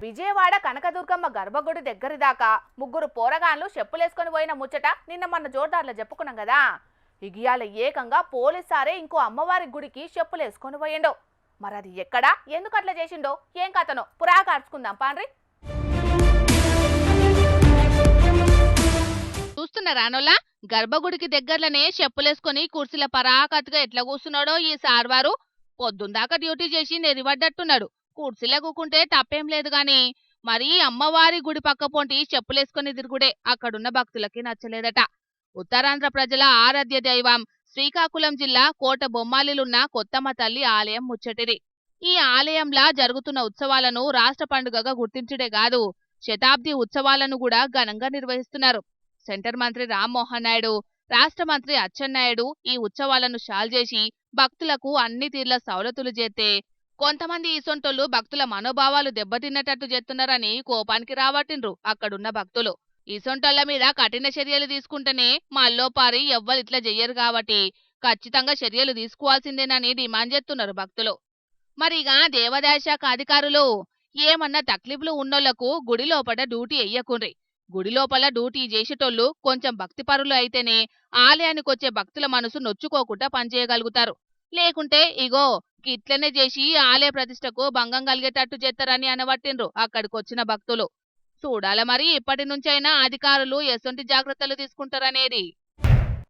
విజయవాడ కనకదుర్గమ్మ గర్భగుడి దగ్గరి దాకా ముగ్గురు పోరగాన్లు చెప్పులేసుకొని పోయిన ముచ్చట నిన్న మన జోర్దార్లో చెప్పుకున్నాం కదా. ఇగియాల ఏకంగా పోలీసారే ఇంకో అమ్మవారి గుడికి చెప్పులేసుకొని పోయిండో. మరి అది ఎక్కడా, ఎందుకు అట్లా చేసిండో, ఏం కథనో పురా కార్చుకుందాం పాండ్రి. చూస్తున్న రానోలా గర్భగుడికి దగ్గరలోనే చెప్పులేసుకొని కుర్చీల పరాకత్తుగా ఎట్లా కూర్చున్నాడో ఈ సార్వారు. పొద్దుందాకా డ్యూటీ చేసి నెరివడ్డట్టున్నాడు. కుర్చీలో కూకుంటే తప్పేం లేదు గాని మరీ అమ్మవారి గుడి పక్క పొంటి చెప్పులేసుకొని తిరుగుడే అక్కడున్న భక్తులకి నచ్చలేదట. ఉత్తరాంధ్ర ప్రజల ఆరాధ్య దైవం శ్రీకాకుళం జిల్లా కోట బొమ్మాలిలున్న కొత్తమ్మ తల్లి ఆలయం ముచ్చటిది. ఈ ఆలయంలా జరుగుతున్న ఉత్సవాలను రాష్ట్ర పండుగగా గుర్తించుడే కాదు, శతాబ్ది ఉత్సవాలను కూడా ఘనంగా నిర్వహిస్తున్నారు. సెంటర్ మంత్రి రామ్మోహన్ నాయుడు, రాష్ట్ర మంత్రి అచ్చెన్నాయుడు ఈ ఉత్సవాలను షాల్జేసి భక్తులకు అన్ని తీర్ల సౌలతులు చేస్తే, కొంతమంది ఈసొంటోళ్లు భక్తుల మనోభావాలు దెబ్బతిన్నట్టు చేస్తున్నారని కోపానికి రావట్టిండ్రు అక్కడున్న భక్తులు. ఈసొంటోళ్ల మీద కఠిన చర్యలు తీసుకుంటేనే మల్లోపారి ఎవ్వరిట్లా చెయ్యరు కాబట్టి ఖచ్చితంగా చర్యలు తీసుకోవాల్సిందేనని డిమాండ్ చేస్తున్నారు భక్తులు. మరిగా దేవాదాయ శాఖ అధికారులు ఏమన్నా తక్లీఫ్లు ఉన్నోళ్లకు గుడి లోపల డ్యూటీ ఎయ్యకుండ్రి. గుడి లోపల డ్యూటీ చేసేటోళ్లు కొంచెం భక్తిపరులు అయితేనే ఆలయానికొచ్చే భక్తుల మనసు నొచ్చుకోకుండా పనిచేయగలుగుతారు. లేకుంటే ఇగో గిట్లనే చేసి ఆలయ ప్రతిష్టకు భంగం కలిగేటట్టు చేస్తారని అనబట్టిండ్రు అక్కడికొచ్చిన భక్తులు. చూడాల మరి ఇప్పటి నుంచైనా అధికారులు ఎసొంటి జాగ్రత్తలు తీసుకుంటారనేది.